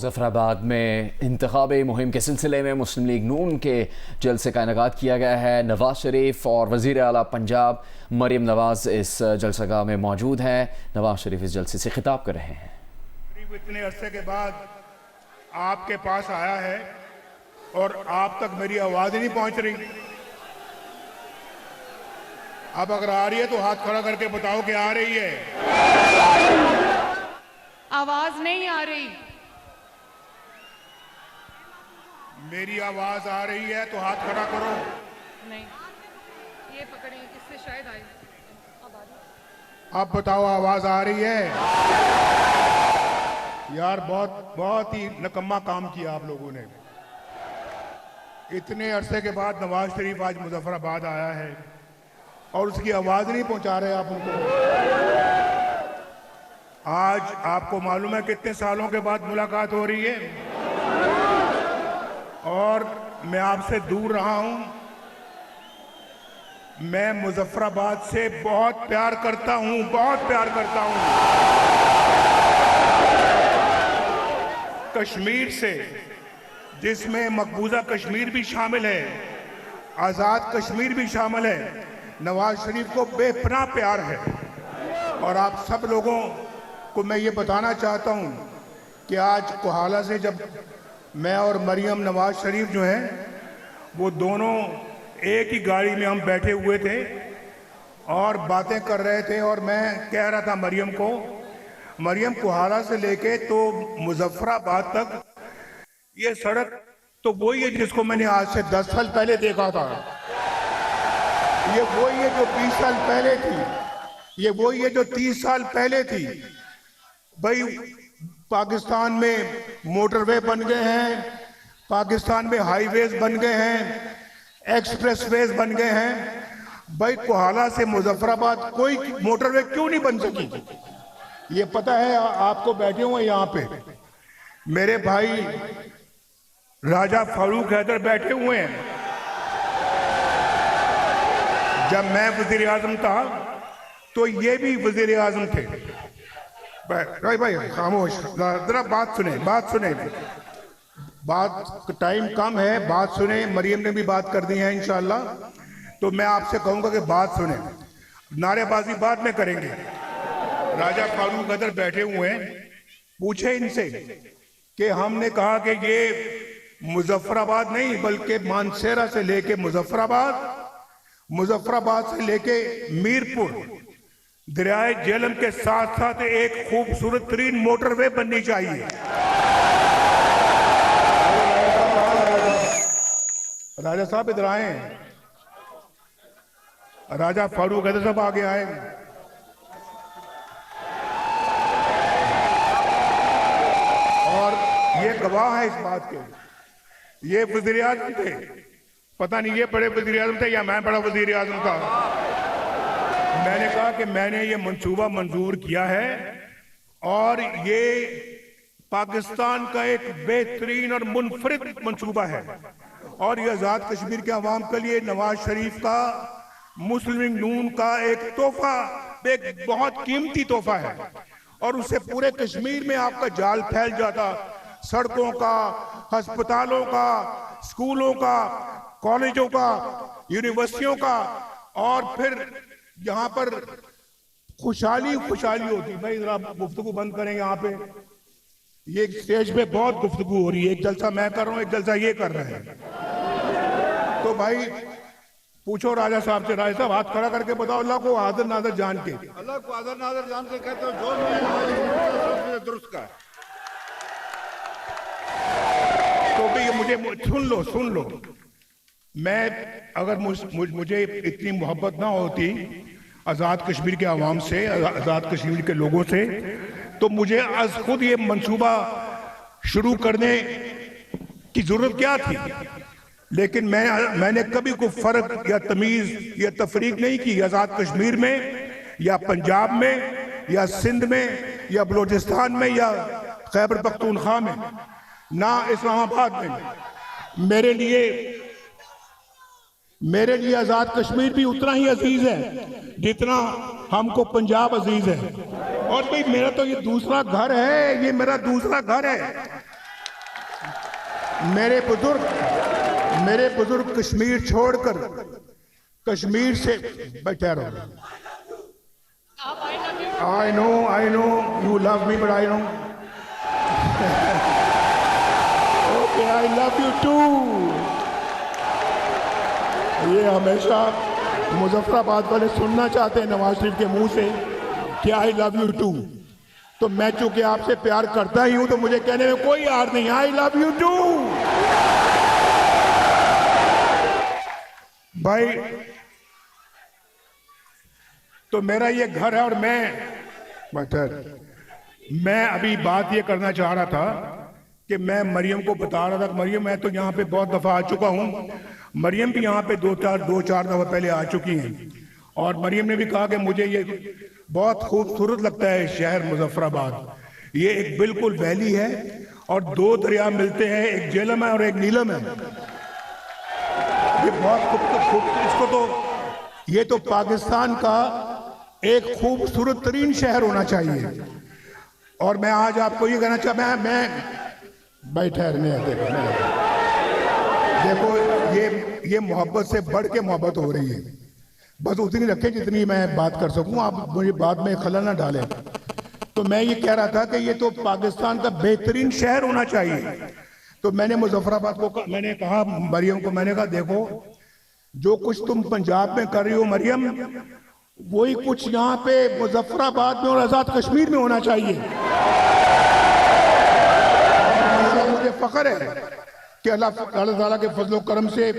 मुज़फ़्फ़राबाद में इंतख़ाबी मुहिम के सिलसिले में मुस्लिम लीग नून के जलसे का इनेकाद किया गया है। नवाज़ शरीफ और वज़ीर आला पंजाब मरीम नवाज़ इस जलसगाह में मौजूद हैं। नवाज़ शरीफ इस जलसे से खिताब कर रहे हैं। इतने अरसे के बाद आपके पास आया है और आप तक मेरी आवाज़ नहीं पहुंच रही। अब अगर आ रही है तो हाथ खड़ा करके बताओ कि आ रही है। आवाज नहीं आ रही। मेरी आवाज आ रही है तो हाथ खड़ा करो। नहीं, ये पकड़े, इससे शायद आए। अब आ रही। अब बताओ आवाज आ रही है? यार बहुत ही नकम्मा काम किया आप लोगों ने। इतने अरसे के बाद नवाज शरीफ आज मुजफ्फराबाद आया है और उसकी आवाज नहीं पहुंचा रहे आप उनको। आज आपको मालूम है कितने सालों के बाद मुलाकात हो रही है और मैं आपसे दूर रहा हूं। मैं मुजफ्फराबाद से बहुत प्यार करता हूं, बहुत प्यार करता हूं। कश्मीर से, जिसमें मकबूजा कश्मीर भी शामिल है, आज़ाद कश्मीर भी शामिल है, नवाज शरीफ को बेपनाह प्यार है। और आप सब लोगों को मैं ये बताना चाहता हूं कि आज कोहाला से जब मैं और मरियम नवाज शरीफ जो हैं वो दोनों एक ही गाड़ी में हम बैठे हुए थे और बातें कर रहे थे और मैं कह रहा था मरियम को, मरियम कोहाला से लेके तो मुजफ्फराबाद तक ये सड़क तो वही है जिसको मैंने आज से 10 साल पहले देखा था। ये वही है जो 20 साल पहले थी। ये वही है जो 30 साल पहले थी। भाई पाकिस्तान में मोटरवे बन गए हैं, पाकिस्तान में हाईवेज बन गए हैं, एक्सप्रेसवेज बन गए हैं। भाई कोहाला से मुजफ्फराबाद कोई मोटरवे क्यों नहीं बन सकी? ये पता है आपको? बैठे हुए यहाँ पे मेरे भाई राजा फारूक हैदर बैठे हुए हैं। जब मैं वजीर आजम था तो ये भी वजीर आजम थे। भाई खामोश, जरा बात सुने, बात सुने। बात टाइम कम है, बात सुने। मरियम ने भी बात कर दी है इंशाल्लाह, तो मैं आपसे कहूंगा कि बात सुने। नारेबाजी बाद में करेंगे। राजा फारूक हैदर बैठे हुए हैं। पूछे इनसे कि हमने कहा कि ये मुजफ्फराबाद नहीं बल्कि मानसेरा से लेके मुजफ्फराबाद, मुजफ्फराबाद से लेके मीरपुर, दरियाए झेलम के साथ साथ एक खूबसूरत तरीन मोटरवे बननी चाहिए। राजा साहब इधर आए। राजा फारूक हैदर साहब आगे आए। और ये गवाह है इस बात के। ये वजीर आजम थे, पता नहीं ये बड़े वजीर आजम थे या मैं बड़ा वजीर आजम था। मैंने कहा कि मैंने ये मंसूबा मंजूर किया है और ये पाकिस्तान का एक बेहतरीन और मुनफरिद मंसूबा है और ये आज़ाद कश्मीर के अवाम के लिए नवाज शरीफ का, मुस्लिम लीग नून का एक तोहफा, एक बहुत कीमती तोहफा है। और उससे पूरे कश्मीर में आपका जाल फैल जाता, सड़कों का, अस्पतालों का, स्कूलों का, कॉलेजों का, यूनिवर्सिटियों का, और फिर यहाँ पर खुशहाली खुशहाली होती। भाई जरा गुफ्तगू बंद करें यहाँ पे। ये स्टेज पे बहुत गुफ्तगू हो रही है। एक जलसा मैं कर रहा हूँ, एक जलसा ये कर रहे हैं। तो भाई पूछो राजा साहब से। राजा साहब हाथ खड़ा करके बताओ, अल्लाह को हाजिर नाजर जान के। अल्लाह को हाजिर नाजर जान के कहते हो जो मैं दुरुस्त का। तो भी मुझे सुन लो। मैं अगर मुझे इतनी मोहब्बत ना होती आज़ाद कश्मीर के अवाम से, आज़ाद कश्मीर के लोगों से, तो मुझे आज खुद ये मंसूबा शुरू करने की जरूरत क्या थी। लेकिन मैंने कभी कोई फर्क या तमीज या तफरीक नहीं की आज़ाद कश्मीर में या पंजाब में या सिंध में या बलोचिस्तान में या खैबर पख्तूनख्वा में, ना इस्लामाबाद में। मेरे लिए आज़ाद कश्मीर भी उतना ही अजीज है जितना हमको पंजाब अजीज है। और भाई मेरा तो ये दूसरा घर है, ये मेरा दूसरा घर है। मेरे बुजुर्ग कश्मीर छोड़कर कश्मीर से बैठे रहो। I know you love me but I know okay I love you too. ये हमेशा मुजफ्फराबाद वाले सुनना चाहते हैं नवाज शरीफ के मुंह से कि आई लव यू टू। तो मैं चूंकि आपसे प्यार करता ही हूं तो मुझे कहने में कोई यार नहीं, आई लव यू टू। भाई तो मेरा ये घर है और मैं अभी बात ये करना चाह रहा था कि मैं मरियम को बता रहा था, मरियम मैं तो यहाँ पे बहुत दफा आ चुका हूँ, मरियम भी यहाँ पे दो चार दफा पहले आ चुकी हैं और मरियम ने भी कहा कि मुझे ये बहुत खूबसूरत लगता है शहर मुजफ्फराबाद। ये एक बिल्कुल वैली है और दो दरिया मिलते हैं, एक झेलम है और एक नीलम है। ये बहुत खूबसूरत, इसको तो ये तो पाकिस्तान का एक खूबसूरत तरीन शहर होना चाहिए। और मैं आज आपको ये कहना चाहता मैं बैठे देखो ये मोहब्बत से बढ़ के मोहब्बत हो रही है, बस उतनी रखें जितनी मैं बात कर सकूं, आप मुझे बाद में खलल ना डालें। तो मैं ये कह रहा था कि ये तो पाकिस्तान का बेहतरीन शहर होना चाहिए। तो मैंने मुजफ्फराबाद को मैंने कहा मरियम को, मैंने कहा देखो जो कुछ तुम पंजाब में कर रही हो मरियम, वही कुछ यहाँ पे मुजफ्फराबाद में और आजाद कश्मीर में होना चाहिए। मुझे फख्र है कि अल्लाह ताला के फजलो करम से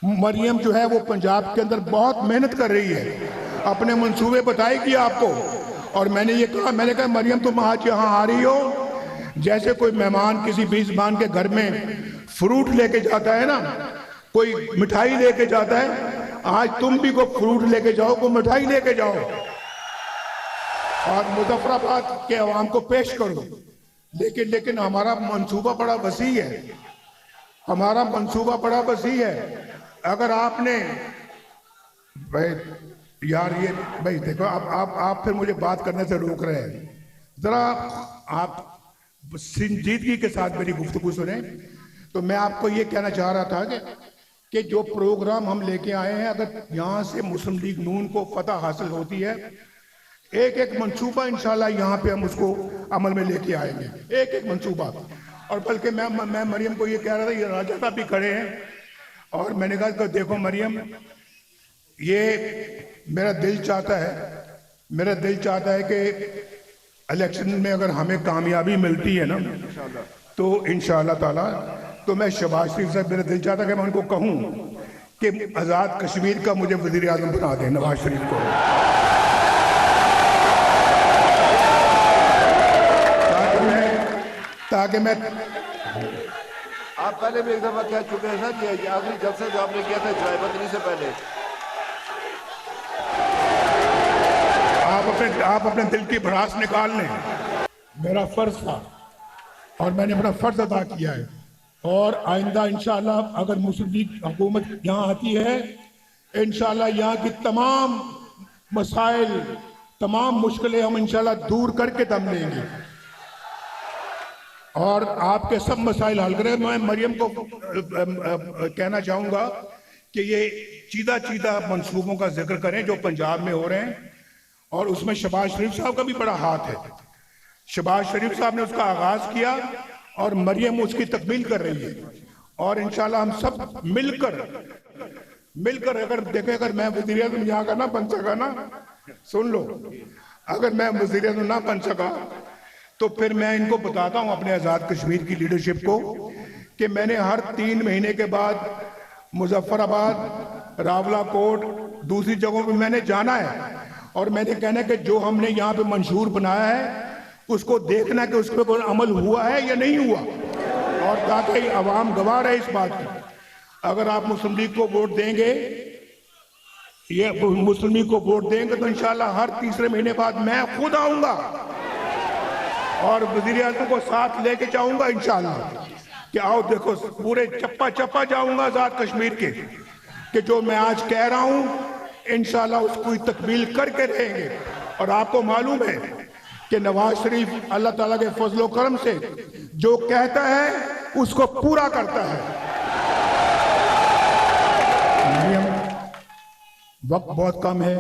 मरियम जो है वो पंजाब के अंदर बहुत मेहनत कर रही है, अपने मंसूबे बताएगी आपको। और मैंने कहा मरियम तुम आज यहाँ आ रही हो, जैसे कोई मेहमान किसी मेजबान के घर में फ्रूट लेके जाता है ना, कोई मिठाई लेके जाता है, आज तुम भी को फ्रूट लेके जाओ, को मिठाई लेके जाओ और मुजफ्फराबाद के अवाम को पेश करो। लेकिन हमारा मंसूबा बड़ा वसी है, हमारा मंसूबा बड़ा वसी है। अगर आपने भाई यार ये भाई देखो आप फिर मुझे बात करने से रोक रहे हैं, जरा आप संजीदगी के साथ मेरी गुफ्तगू सुने। तो मैं आपको ये कहना चाह रहा था कि जो प्रोग्राम हम लेके आए हैं, अगर यहाँ से मुस्लिम लीग नून को फतह हासिल होती है, एक एक मंसूबा इंशाल्लाह यहाँ पे हम उसको अमल में लेके आएंगे, एक एक मंसूबा। और बल्कि मैं मरियम को ये कह रहा था, ये राजा साहब भी खड़े हैं और मैंने कहा कि देखो मरियम, ये मेरा दिल चाहता है कि इलेक्शन में अगर हमें कामयाबी मिलती है ना तो इंशाअल्लाह ताला, तो मैं शहबाज शरीफ साहब, मेरा दिल चाहता है कि मैं उनको कहूं कि आज़ाद कश्मीर का मुझे वज़ीर आज़म बना दें नवाज शरीफ को, ताकि मैं आप पहले भी एक दफा कह चुके हैं सर, ये आखिरी जलसा जो आपने किया था जलाईबंदी से पहले, आप अपने दिल की भड़ास निकाल लें। मेरा फर्ज था और मैंने अपना फर्ज अदा किया है। और आइंदा इंशाल्लाह अगर मुस्लिम लीग हुकूमत यहाँ आती है, इंशाल्लाह यहाँ की तमाम मसाइल, तमाम मुश्किलें हम इंशाल्लाह दूर करके दम लेंगे और आपके सब मसाइल हल करें। मैं मरियम को कहना चाहूँगा कि ये चीदा मंसूबों का जिक्र करें जो पंजाब में हो रहे हैं, और उसमें शहबाज शरीफ साहब का भी बड़ा हाथ है। शहबाज शरीफ साहब ने उसका आगाज किया और मरियम उसकी तकमील कर रही है। और इंशाल्लाह हम सब मिलकर अगर देखें, अगर मैं वज़ीर आज़म यहाँ का ना बन सका ना, सुन लो, अगर मैं वज़ीर आज़म ना बन सका तो फिर मैं इनको बताता हूँ अपने आज़ाद कश्मीर की लीडरशिप को कि मैंने हर 3 महीने के बाद मुजफ्फराबाद, रावलाकोट, दूसरी जगहों पे मैंने जाना है और मैंने कहना कि जो हमने यहाँ पे मंशूर बनाया है उसको देखना कि उस पर कोई अमल हुआ है या नहीं हुआ, और ताकि अवाम गवाह रहे इस बात की। अगर आप मुस्लिम लीग को वोट देंगे, ये मुस्लिम लीग को वोट देंगे तो इंशाल्लाह हर तीसरे महीने बाद मैं खुद आऊंगा और वज़ीर आज़म को साथ लेके जाऊंगा इंशाल्लाह कि आओ देखो, पूरे चप्पा जाऊंगा आज़ाद कश्मीर के कि जो मैं आज कह रहा हूं इंशाल्लाह उसको तकमील करके रहेंगे। और आपको मालूम है कि नवाज शरीफ अल्लाह ताला के फजलो करम से जो कहता है उसको पूरा करता है। मरियम, वक्त बहुत कम है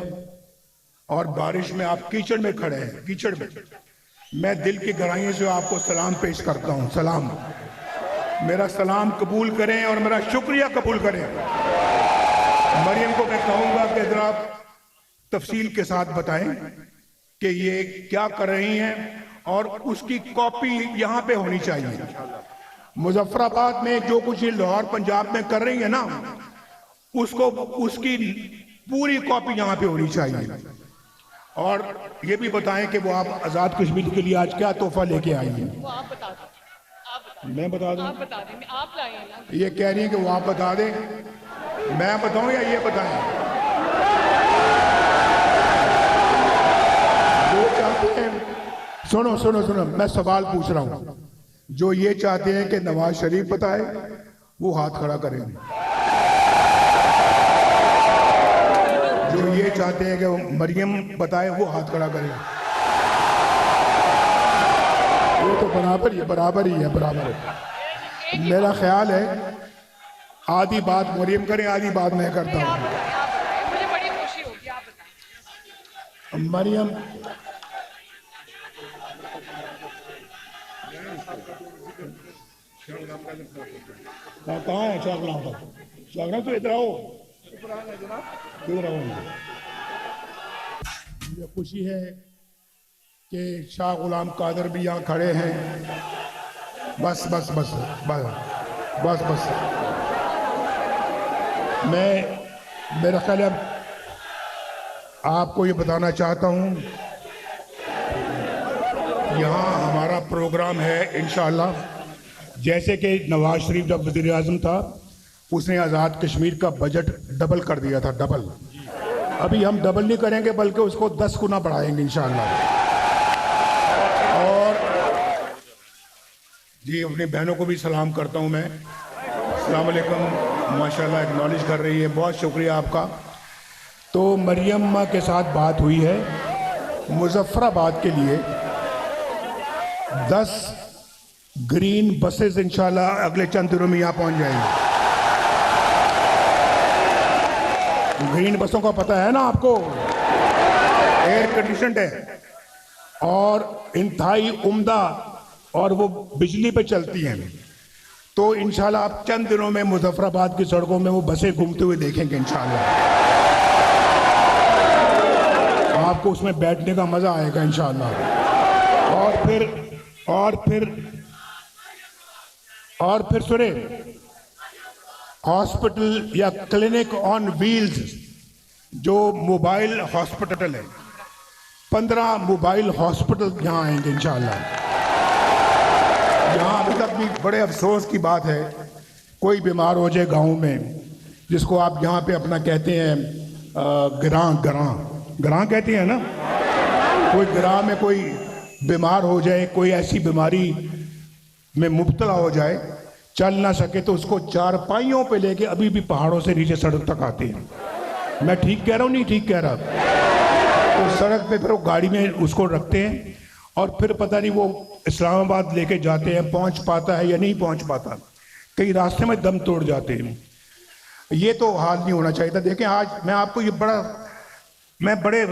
और बारिश में आप कीचड़ में खड़े हैं, कीचड़ में। मैं दिल की गहराइयों से आपको सलाम पेश करता हूं। सलाम, मेरा सलाम कबूल करें और मेरा शुक्रिया कबूल करें। मरियम को मैं कहूंगा कि जरा तफसील के साथ बताएं कि ये क्या कर रही हैं और उसकी कॉपी यहां पे होनी चाहिए। मुजफ्फराबाद में जो कुछ ये लाहौर पंजाब में कर रही है ना, उसको उसकी पूरी कॉपी यहां पे होनी चाहिए। और ये भी बताएं कि वो आप आजाद कश्मीर के लिए आज क्या तोहफा लेके आई हैं। वो आप बता दो, आप बता मैं बता दूं? आप बता दें, आप लाए हैं ना। ये कह रही है कि वो आप बता दें, मैं बताऊं या ये बताएं? वो चाहते हैं, सुनो सुनो सुनो, मैं सवाल पूछ रहा हूं। जो ये चाहते हैं कि नवाज शरीफ बताए, वो हाथ खड़ा करेंगे। जो ये चाहते हैं कि मरियम बताए, वो हाथ खड़ा करें। वो तो बराबर ही है, बराबर ही है, बराबर है। मेरा ख्याल है आधी बात मरियम करें, आधी बात मैं करता आप हूँ। बताएं, आप बताएं, मुझे बड़ी खुशी होगी, आप बताएं। मरियम, कहाँ है शाह गुलाम साहब? शाह गुलाम तो इधर आओ, इधर आओ। मुझे खुशी है कि शाह गुलाम कादर भी यहाँ खड़े हैं। बस बस बस बस बस बस। मेरा ख्याल है आपको ये बताना चाहता हूँ, यहाँ हमारा प्रोग्राम है इंशाअल्लाह। जैसे कि नवाज शरीफ जब वज़ीर आज़म था, उसने आज़ाद कश्मीर का बजट डबल कर दिया था, डबल। अभी हम डबल नहीं करेंगे बल्कि उसको 10 गुना बढ़ाएंगे इंशाअल्लाह। और जी, अपनी बहनों को भी सलाम करता हूँ मैं। अस्सलाम वालेकुम, माशाल्लाह एक्नॉलेज कर रही है, बहुत शुक्रिया आपका। तो मरियम माँ के साथ बात हुई है, मुजफ्फराबाद के लिए 10 ग्रीन बसेस इंशाल्लाह अगले चंद दिनों में यहाँ पहुँच जाएंगी। ग्रीन बसों का पता है ना आपको, एयर कंडीशनड है और इंतहाई उम्दा, और वो बिजली पे चलती हैं। तो इंशाल्लाह आप चंद दिनों में मुजफ्फराबाद की सड़कों में वो बसें घूमते हुए देखेंगे इंशाल्लाह। आपको उसमें बैठने का मजा आएगा इंशाल्लाह। और फिर सुने, हॉस्पिटल या क्लिनिक ऑन व्हील्स, जो मोबाइल हॉस्पिटल है, 15 मोबाइल हॉस्पिटल यहाँ आएंगे इंशाल्लाह। यहाँ अभी तक भी बड़े अफसोस की बात है, कोई बीमार हो जाए गांव में, जिसको आप यहाँ पे अपना कहते हैं ग्रां कहते हैं ना, कोई ग्रां में कोई बीमार हो जाए, कोई ऐसी बीमारी में मुब्तला हो जाए, चल ना सके, तो उसको चारपाइयों पे लेके अभी भी पहाड़ों से नीचे सड़क तक आते हैं। मैं ठीक कह रहा हूँ, नहीं ठीक कह रहा? तो सड़क पे फिर वो गाड़ी में उसको रखते हैं और फिर पता नहीं वो इस्लामाबाद लेके जाते हैं, पहुंच पाता है या नहीं पहुंच पाता, कई रास्ते में दम तोड़ जाते हैं। ये तो हाल नहीं होना चाहिए था। देखें, आज मैं आपको मैं बड़े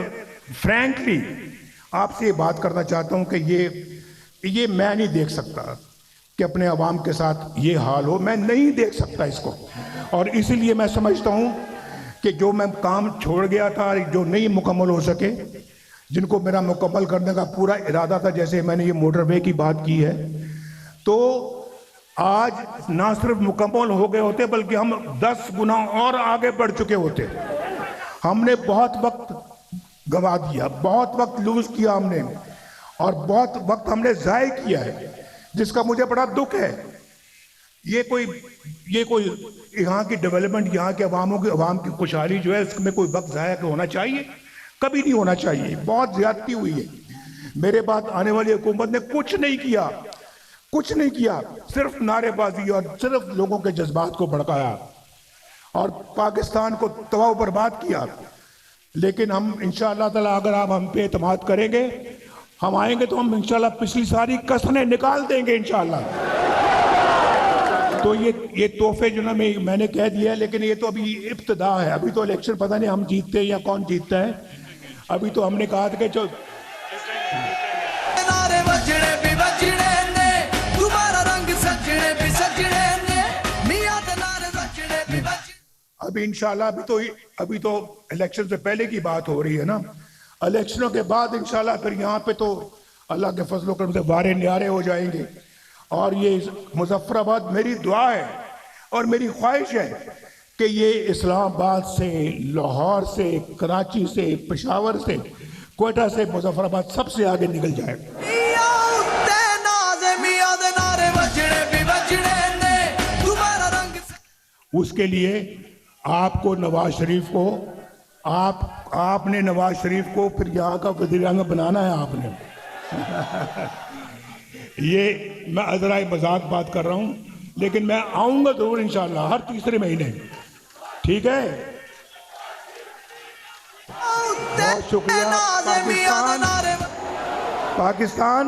फ्रैंकली आपसे ये बात करना चाहता हूं कि ये मैं नहीं देख सकता कि अपने अवाम के साथ ये हाल हो, मैं नहीं देख सकता इसको। और इसीलिए मैं समझता हूं कि जो मैं काम छोड़ गया था, जो नहीं मुकम्मल हो सके, जिनको मेरा मुकम्मल करने का पूरा इरादा था, जैसे मैंने ये मोटरवे की बात की है, तो आज ना सिर्फ मुकम्मल हो गए होते बल्कि हम 10 गुना और आगे बढ़ चुके होते। हमने बहुत वक्त गंवा दिया, बहुत वक्त लूज किया हमने, और बहुत वक्त हमने ज़ाय किया है, जिसका मुझे बड़ा दुख है। ये कोई यहाँ की डेवलपमेंट, यहाँ के अवाम की खुशहाली जो है, इसमें कोई वक्त ज़ाया होना चाहिए? कभी नहीं होना चाहिए। बहुत ज्यादती हुई है। मेरे बाद आने वाली हुकूमत ने कुछ नहीं किया, सिर्फ नारेबाजी और सिर्फ लोगों के जज्बात को भड़काया और पाकिस्तान को तबाह बर्बाद किया। लेकिन हम इंशाअल्लाह ताला, अगर आप हम पे एतमाद करेंगे, हम आएंगे तो हम इंशाअल्लाह पिछली सारी कसरें निकाल देंगे इंशाअल्लाह। तो ये तोहफे जो ना मैंने कह दिया, लेकिन ये तो अभी इब्तिदा है, अभी तो इलेक्शन पता नहीं हम जीतते हैं या कौन जीतता है। अभी तो हमने कहा था कि जो नारे बजने भी बजने ने, तुम्हारा रंग सजने भी सजने ने, मियां दे नारे बजने भी बजने। अभी इंशाल्लाह अभी तो इलेक्शन से पहले की बात हो रही है ना, इलेक्शनों के बाद इंशाल्लाह फिर यहाँ पे तो अल्लाह के फजल करम से वारे न्यारे हो जाएंगे। और ये मुजफ्फराबाद मेरी दुआ है और मेरी ख्वाहिश है कि ये इस्लामाबाद से, लाहौर से, कराची से, पेशावर से, कोयटा से, मुजफ्फराबाद सबसे आगे निकल जाए। मियां उत्ते नाज़े मियां दे नारे बजने भी बजने ने, तुम्हारा रंग उसके लिए आपको नवाज शरीफ को आपने नवाज शरीफ को फिर यहाँ का वज़ीर-ए-आज़म बनाना है आपने। ये मैं अज़रा मजाक बात कर रहा हूँ, लेकिन मैं आऊँगा ज़रूर इंशाल्लाह हर तीसरे महीने, ठीक है। बहुत शुक्रिया। पाकिस्तान